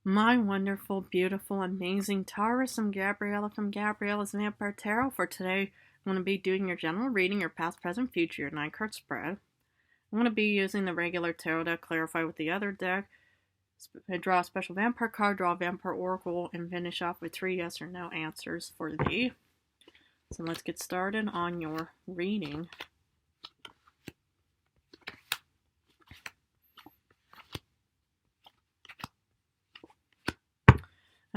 My wonderful, beautiful, amazing Taurus. I'm Gabriella from Gabriella's Vampire Tarot. For today, I'm going to be doing your general reading, your past, present, future, your 9-card spread. I'm going to be using the regular tarot deck, clarify with the other deck, draw a special vampire card, draw a vampire oracle, and finish off with 3 yes or no answers for thee. So let's get started on your reading.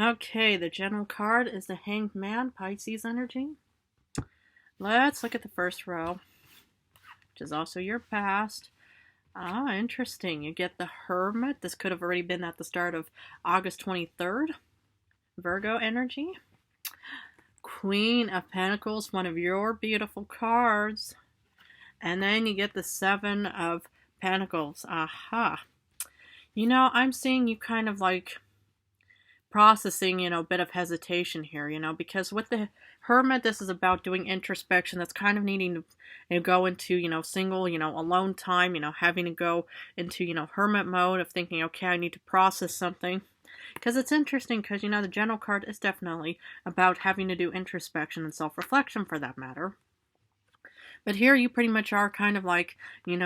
Okay, the general card is the Hanged Man, Pisces energy. Let's look at the first row, which is also your past. Interesting. You get the Hermit. This could have already been at the start of August 23rd. Virgo energy. Queen of Pentacles, one of your beautiful cards. And then you get the Seven of Pentacles. Aha. You know, I'm seeing you kind of like processing, a bit of hesitation here, because with the Hermit, this is about doing introspection. That's kind of needing to go into, single, alone time, having to go into, Hermit mode of thinking, okay, I need to process something. Because it's interesting because, the general card is definitely about having to do introspection and self-reflection for that matter. But here you pretty much are kind of like,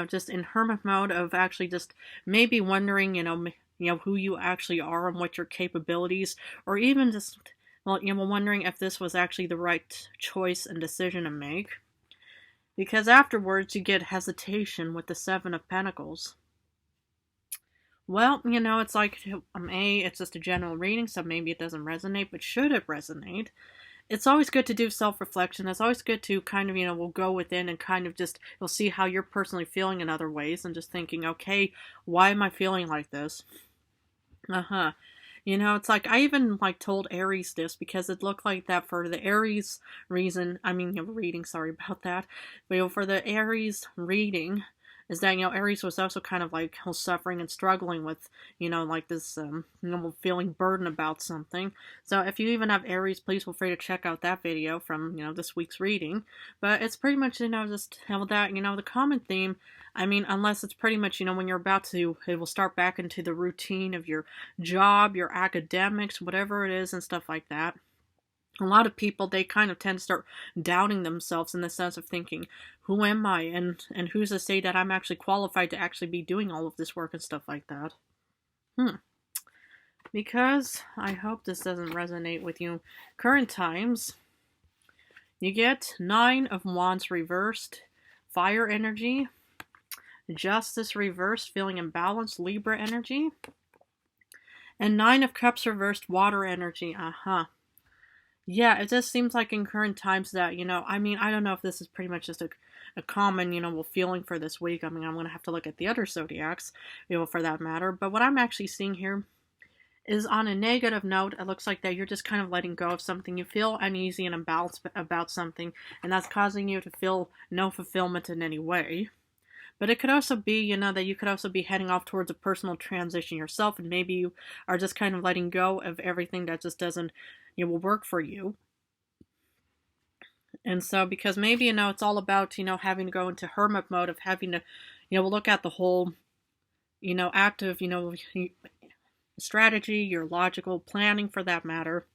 just in Hermit mode of actually just maybe wondering, who you actually are and what your capabilities, or even just, wondering if this was actually the right choice and decision to make. Because afterwards you get hesitation with the Seven of Pentacles. Well, it's like, it's just a general reading, so maybe it doesn't resonate, but should it resonate? It's always good to do self-reflection. It's always good to kind of, we'll go within and kind of just, you'll see how you're personally feeling in other ways and just thinking, okay, why am I feeling like this? It's like, I even told Aries this because it looked like that for the Aries reading, sorry about that. But for the Aries reading, is that, Aries was also kind of like suffering and struggling with, this, feeling burden about something. So if you even have Aries, please feel free to check out that video from, this week's reading. But it's pretty much, just that, the common theme, unless it's pretty much, when you're about to, it will start back into the routine of your job, your academics, whatever it is and stuff like that. A lot of people, they kind of tend to start doubting themselves in the sense of thinking, who am I? And who's to say that I'm actually qualified to actually be doing all of this work and stuff like that? Because I hope this doesn't resonate with you. Current times, you get 9 of Wands reversed, fire energy, Justice reversed, feeling imbalanced, Libra energy, and 9 of Cups reversed, water energy. Yeah, it just seems like in current times that, I don't know if this is pretty much just a common, feeling for this week. I'm going to have to look at the other zodiacs, for that matter. But what I'm actually seeing here is on a negative note, it looks like that you're just kind of letting go of something. You feel uneasy and imbalanced about something, and that's causing you to feel no fulfillment in any way. But it could also be, that you could also be heading off towards a personal transition yourself, and maybe you are just kind of letting go of everything that just doesn't, will work for you. And so, because maybe, it's all about, having to go into hermit mode of having to, look at the whole, active, strategy, your logical planning for that matter,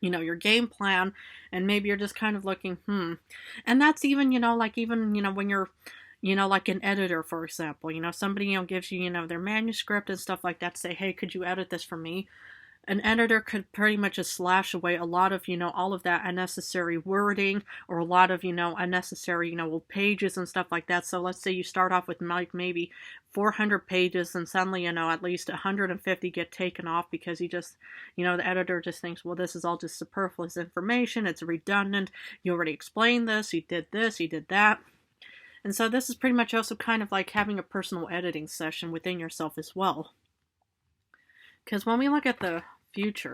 your game plan, and maybe you're just kind of looking, And that's even, when you're, like an editor, for example, somebody, gives you, their manuscript and stuff like that, say, hey, could you edit this for me? An editor could pretty much just slash away a lot of, all of that unnecessary wording, or a lot of, unnecessary, pages and stuff like that. So let's say you start off with maybe 400 pages and suddenly, at least 150 get taken off because you just, the editor just thinks, well, this is all just superfluous information. It's redundant. You already explained this. You did that. And so this is pretty much also kind of like having a personal editing session within yourself as well. Because when we look at the future,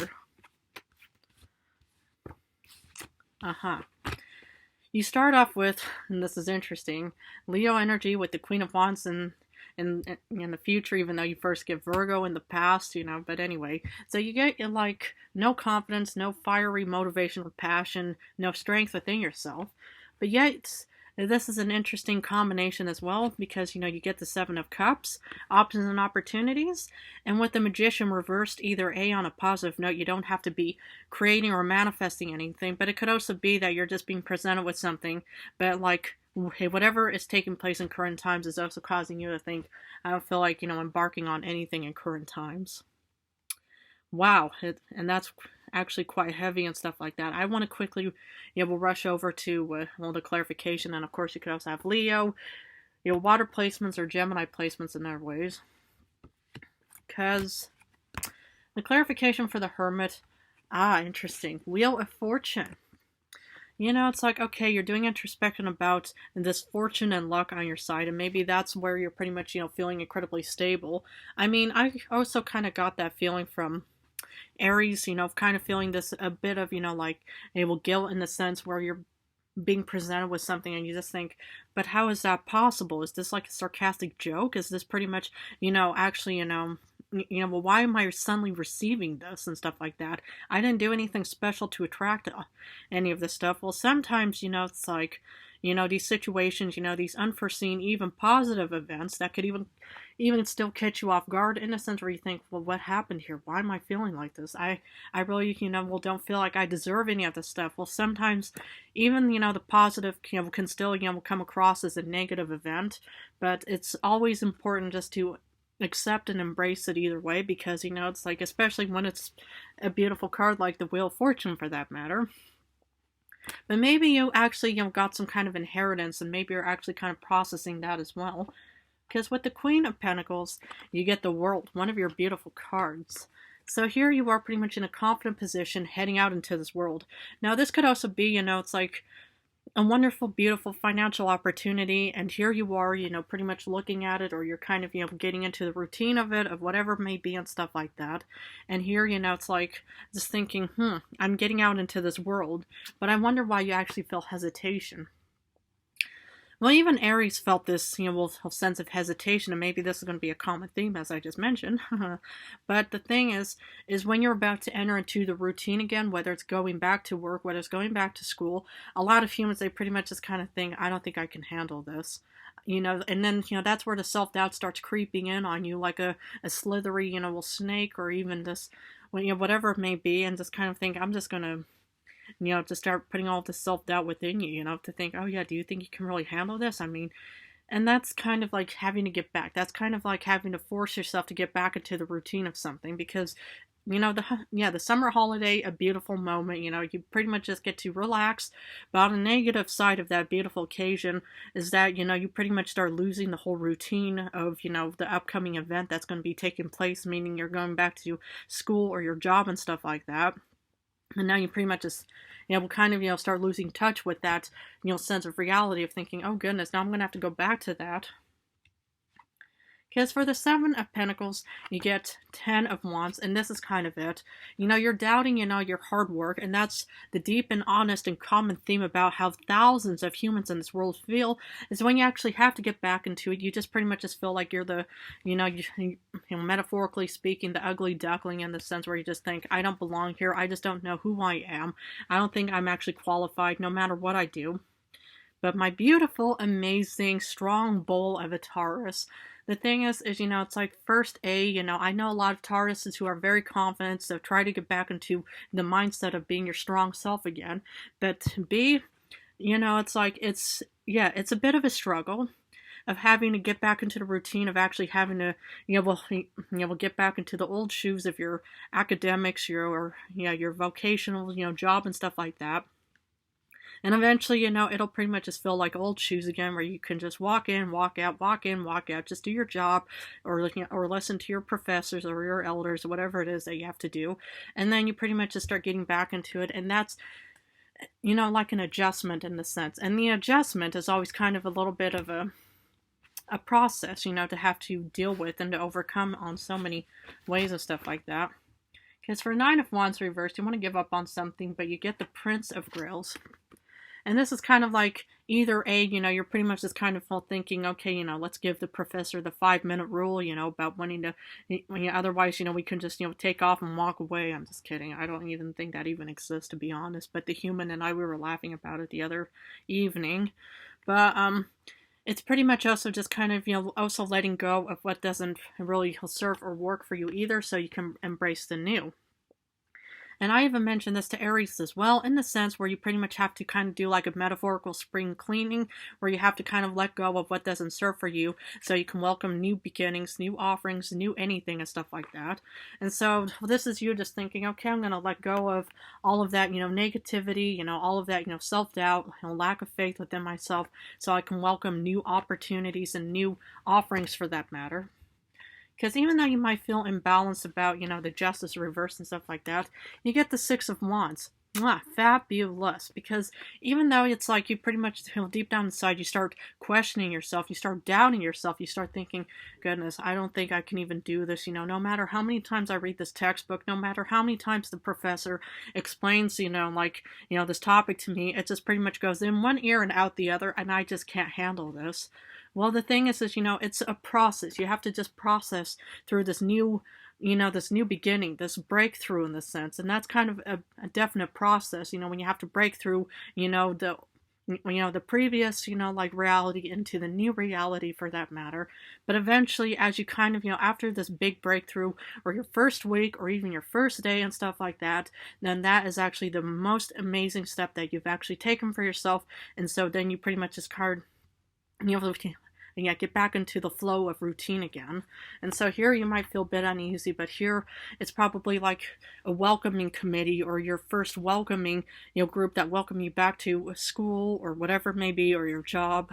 you start off with, and this is interesting, Leo energy with the Queen of Wands in the future, even though you first get Virgo in the past, but anyway. So you get, no confidence, no fiery motivation or passion, no strength within yourself. But yet, This is an interesting combination as well because, you get the Seven of Cups, options and opportunities, and with the Magician reversed, either A, on a positive note, you don't have to be creating or manifesting anything, but it could also be that you're just being presented with something, but like, hey, whatever is taking place in current times is also causing you to think, I don't feel like, embarking on anything in current times. Wow, and that's actually quite heavy and stuff like that. I want to quickly, we'll rush over to the clarification, and of course you could also have Leo, water placements or Gemini placements in their ways. Because the clarification for the Hermit, interesting. Wheel of Fortune. It's like, okay, you're doing introspection about this fortune and luck on your side, and maybe that's where you're pretty much, feeling incredibly stable. I mean, I also kind of got that feeling from Aries, kind of feeling this a bit of, like, guilt in the sense where you're being presented with something and you just think, but how is that possible? Is this like a sarcastic joke? Is this pretty much, actually, well, why am I suddenly receiving this and stuff like that? I didn't do anything special to attract any of this stuff. Well, sometimes, it's like, these situations, these unforeseen, even positive events that could even still catch you off guard in a sense where you think, well, what happened here? Why am I feeling like this? I really, don't feel like I deserve any of this stuff. Well, sometimes even, the positive, can still, come across as a negative event, but it's always important just to accept and embrace it either way because, it's like, especially when it's a beautiful card like the Wheel of Fortune for that matter. But maybe you actually, got some kind of inheritance and maybe you're actually kind of processing that as well. Because with the Queen of Pentacles, you get the World, one of your beautiful cards. So here you are pretty much in a confident position heading out into this world. Now this could also be, it's like a wonderful, beautiful financial opportunity, and here you are, pretty much looking at it, or you're kind of, getting into the routine of it, of whatever it may be and stuff like that. And here, it's like just thinking, I'm getting out into this world, but I wonder why you actually feel hesitation. Well, even Aries felt this, sense of hesitation, and maybe this is going to be a common theme, as I just mentioned. But the thing is when you're about to enter into the routine again, whether it's going back to work, whether it's going back to school, a lot of humans, they pretty much just kind of think, I don't think I can handle this. And then, that's where the self-doubt starts creeping in on you like a slithery, snake, or even this, whatever it may be, and just kind of think, I'm just going to, to start putting all this self-doubt within you, to think, oh yeah, do you think you can really handle this? I mean, and that's kind of like having to get back. That's kind of like having to force yourself to get back into the routine of something because, the summer holiday, a beautiful moment, you pretty much just get to relax. But on the negative side of that beautiful occasion is that, you pretty much start losing the whole routine of, the upcoming event that's going to be taking place, meaning you're going back to school or your job and stuff like that. And now you pretty much just, kind of, start losing touch with that, sense of reality of thinking, oh goodness, now I'm going to have to go back to that. Because for the Seven of Pentacles, you get 10 of Wands, and this is kind of it. You're doubting, your hard work, and that's the deep and honest and common theme about how thousands of humans in this world feel, is when you actually have to get back into it, you just pretty much just feel like you're the, metaphorically speaking, the ugly duckling in the sense where you just think, I don't belong here, I just don't know who I am, I don't think I'm actually qualified no matter what I do. But my beautiful, amazing, strong bowl of a Taurus, the thing is, it's like first I know a lot of Tauruses who are very confident, so try to get back into the mindset of being your strong self again. But B, it's like, it's a bit of a struggle of having to get back into the routine of actually having to, get back into the old shoes of your academics, your vocational, job and stuff like that. And eventually, it'll pretty much just feel like old shoes again, where you can just walk in, walk out, walk in, walk out, just do your job, or or listen to your professors or your elders, or whatever it is that you have to do. And then you pretty much just start getting back into it. And that's, like an adjustment in the sense. And the adjustment is always kind of a little bit of a process, to have to deal with and to overcome on so many ways and stuff like that. Because for Nine of Wands reversed, you want to give up on something, but you get the Prince of Grills. And this is kind of like either A, you're pretty much just kind of thinking, okay, let's give the professor the 5-minute rule, about wanting to, otherwise, we can just, take off and walk away. I'm just kidding. I don't even think that even exists, to be honest. But the human and I, we were laughing about it the other evening. But it's pretty much also just kind of, also letting go of what doesn't really serve or work for you either, so you can embrace the new. And I even mentioned this to Aries as well, in the sense where you pretty much have to kind of do like a metaphorical spring cleaning, where you have to kind of let go of what doesn't serve for you, so you can welcome new beginnings, new offerings, new anything and stuff like that. And so this is you just thinking, okay, I'm going to let go of all of that, negativity, all of that, self-doubt, lack of faith within myself, so I can welcome new opportunities and new offerings for that matter. Because even though you might feel imbalanced about, the justice reverse and stuff like that, you get the Six of Wands. Mwah, fabulous. Because even though it's like you pretty much, deep down inside, you start questioning yourself, you start doubting yourself, you start thinking, goodness, I don't think I can even do this, no matter how many times I read this textbook, no matter how many times the professor explains, this topic to me, it just pretty much goes in one ear and out the other, and I just can't handle this. Well, the thing is, it's a process. You have to just process through this new, this new beginning, this breakthrough in this sense. And that's kind of a definite process, when you have to break through, the previous, like reality into the new reality for that matter. But eventually, as you kind of, after this big breakthrough or your first week or even your first day and stuff like that, then that is actually the most amazing step that you've actually taken for yourself. And so then you pretty much just get back into the flow of routine again. And so here you might feel a bit uneasy, but here it's probably like a welcoming committee or your first welcoming, group that welcome you back to school or whatever it may be, or your job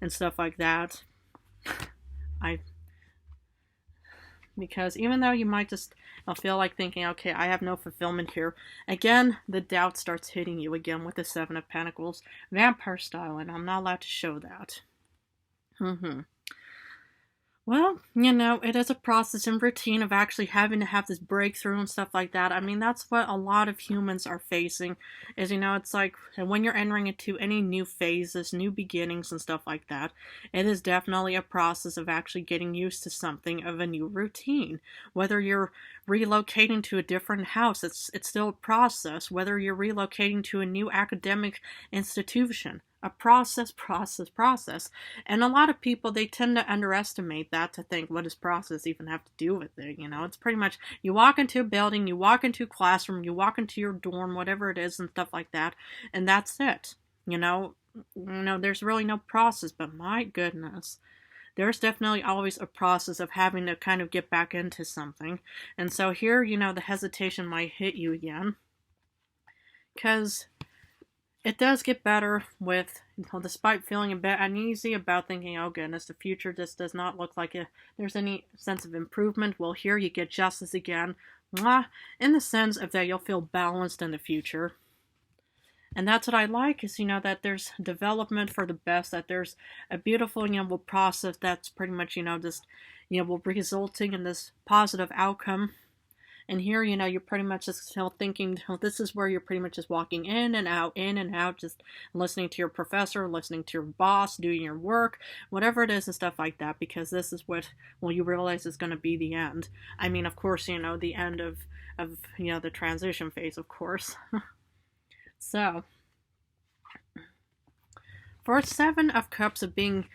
and stuff like that. Because even though you might just feel like thinking, okay, I have no fulfillment here, again, the doubt starts hitting you again with the Seven of Pentacles, vampire style, and I'm not allowed to show that. Well, it is a process and routine of actually having to have this breakthrough and stuff like that. I mean, that's what a lot of humans are facing is, it's like when you're entering into any new phases, new beginnings and stuff like that, it is definitely a process of actually getting used to something of a new routine. Whether you're relocating to a different house, it's still a process. Whether you're relocating to a new academic institution, a process. And a lot of people, they tend to underestimate that, to think, what does process even have to do with it? It's pretty much, you walk into a building, you walk into a classroom, you walk into your dorm, whatever it is and stuff like that, and that's it. There's really no process, but my goodness, there's definitely always a process of having to kind of get back into something. And so here, the hesitation might hit you again, because it does get better with, despite feeling a bit uneasy about thinking, oh goodness, the future just does not look like there's any sense of improvement. Well, here you get justice again, in the sense of that you'll feel balanced in the future. And that's what I like, is, that there's development for the best, that there's a beautiful, process that's pretty much, just, resulting in this positive outcome. And here, you're pretty much just thinking, this is where you're pretty much just walking in and out, just listening to your professor, listening to your boss, doing your work, whatever it is and stuff like that, because this is what, you realize is going to be the end. I mean, of course, the end of the transition phase, of course. So, for Seven of Cups of being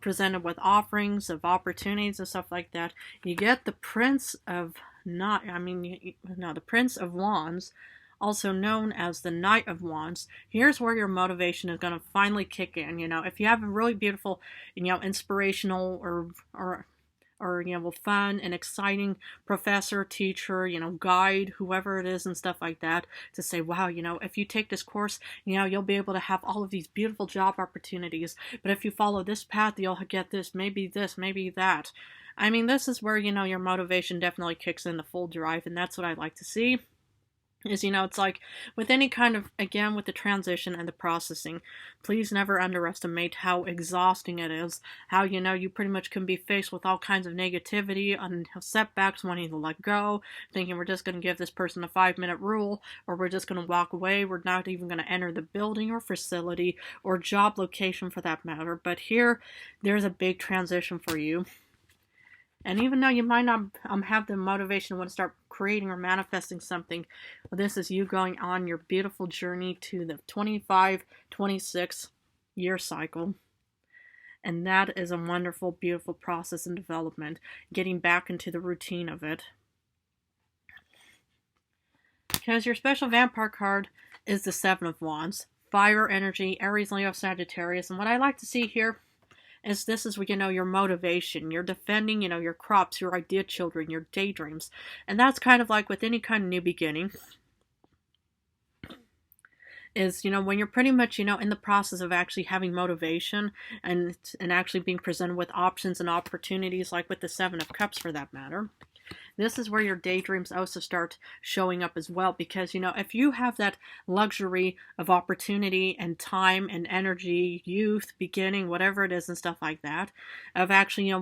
presented with offerings, of opportunities and stuff like that, you get the Prince of the Prince of Wands, also known as the Knight of Wands. Here's where your motivation is going to finally kick in. If you have a really beautiful, inspirational or fun and exciting professor, teacher, guide, whoever it is and stuff like that, to say, wow, if you take this course, you'll be able to have all of these beautiful job opportunities. But if you follow this path, you'll get this, maybe that. I mean, this is where, your motivation definitely kicks in the full drive, and that's what I like to see. Is, it's like with any kind of, again, with the transition and the processing, please never underestimate how exhausting it is. How, you pretty much can be faced with all kinds of negativity and setbacks, wanting to let go, thinking we're just going to give this person a 5-minute rule, or we're just going to walk away. We're not even going to enter the building or facility or job location for that matter. But here, there's a big transition for you. And even though you might not have the motivation to want to start creating or manifesting something, this is you going on your beautiful journey to the 25-26 year cycle. And that is a wonderful, beautiful process and development, getting back into the routine of it. Because your special vampire card is the Seven of Wands. Fire energy, Aries, Leo, Sagittarius. And what I like to see here is this is, your motivation. You're defending, your crops, your idea children, your daydreams. And that's kind of like with any kind of new beginning. Is, when you're pretty much, in the process of actually having motivation and actually being presented with options and opportunities, like with the Seven of Cups for that matter. This is where your daydreams also start showing up as well, because, if you have that luxury of opportunity and time and energy, youth, beginning, whatever it is and stuff like that, of actually,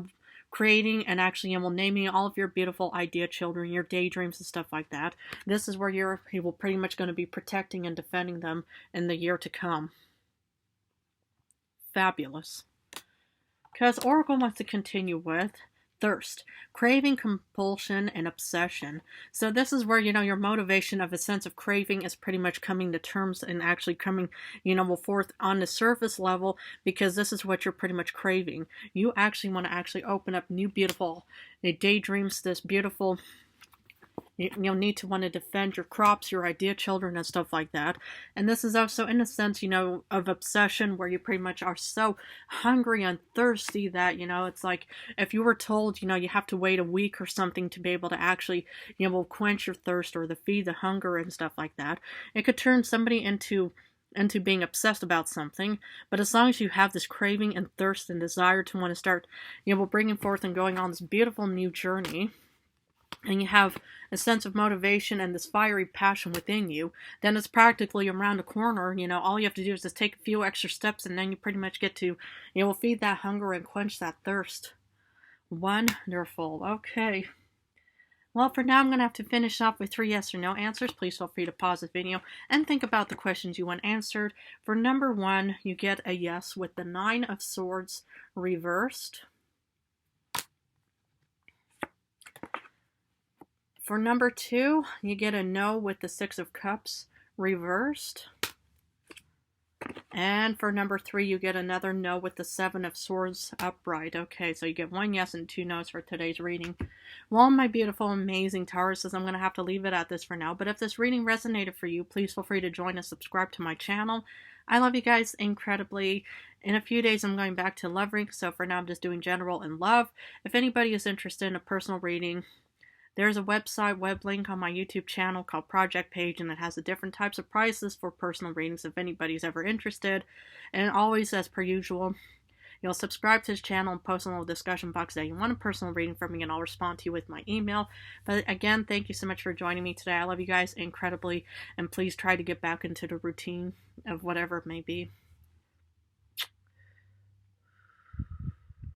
creating and actually, naming all of your beautiful idea children, your daydreams and stuff like that, this is where you're pretty much going to be protecting and defending them in the year to come. Fabulous. Because Oracle wants to continue with thirst, craving, compulsion, and obsession. So this is where, your motivation of a sense of craving is pretty much coming to terms and actually coming, forth on the surface level, because this is what you're pretty much craving. You actually want to actually open up new, beautiful daydreams, this beautiful... You'll need to want to defend your crops, your idea children, and stuff like that. And this is also in a sense, of obsession, where you pretty much are so hungry and thirsty that, it's like if you were told, you have to wait a week or something to be able to actually, quench your thirst or to feed the hunger and stuff like that. It could turn somebody into being obsessed about something, but as long as you have this craving and thirst and desire to want to start, bringing forth and going on this beautiful new journey, and you have a sense of motivation and this fiery passion within you, then it's practically around the corner. All you have to do is just take a few extra steps, and then you pretty much get to, feed that hunger and quench that thirst. Wonderful. Okay. Well, for now, I'm going to have to finish off with 3 yes or no answers. Please feel free to pause the video and think about the questions you want answered. For number 1, you get a yes with the 9 of Swords reversed. For number 2, you get a no with the 6 of Cups reversed. And for number 3, you get another no with the 7 of Swords upright. Okay, so you get 1 yes and 2 no's for today's reading. Well, my beautiful, amazing Tauruses, I'm going to have to leave it at this for now. But if this reading resonated for you, please feel free to join and subscribe to my channel. I love you guys incredibly. In a few days, I'm going back to love reading, so for now, I'm just doing general and love. If anybody is interested in a personal reading, there's a web link on my YouTube channel called Project Page, and it has the different types of prices for personal readings if anybody's ever interested. And always, as per usual, you'll subscribe to this channel and post in a little discussion box that you want a personal reading from me, and I'll respond to you with my email. But again, thank you so much for joining me today. I love you guys incredibly, and please try to get back into the routine of whatever it may be.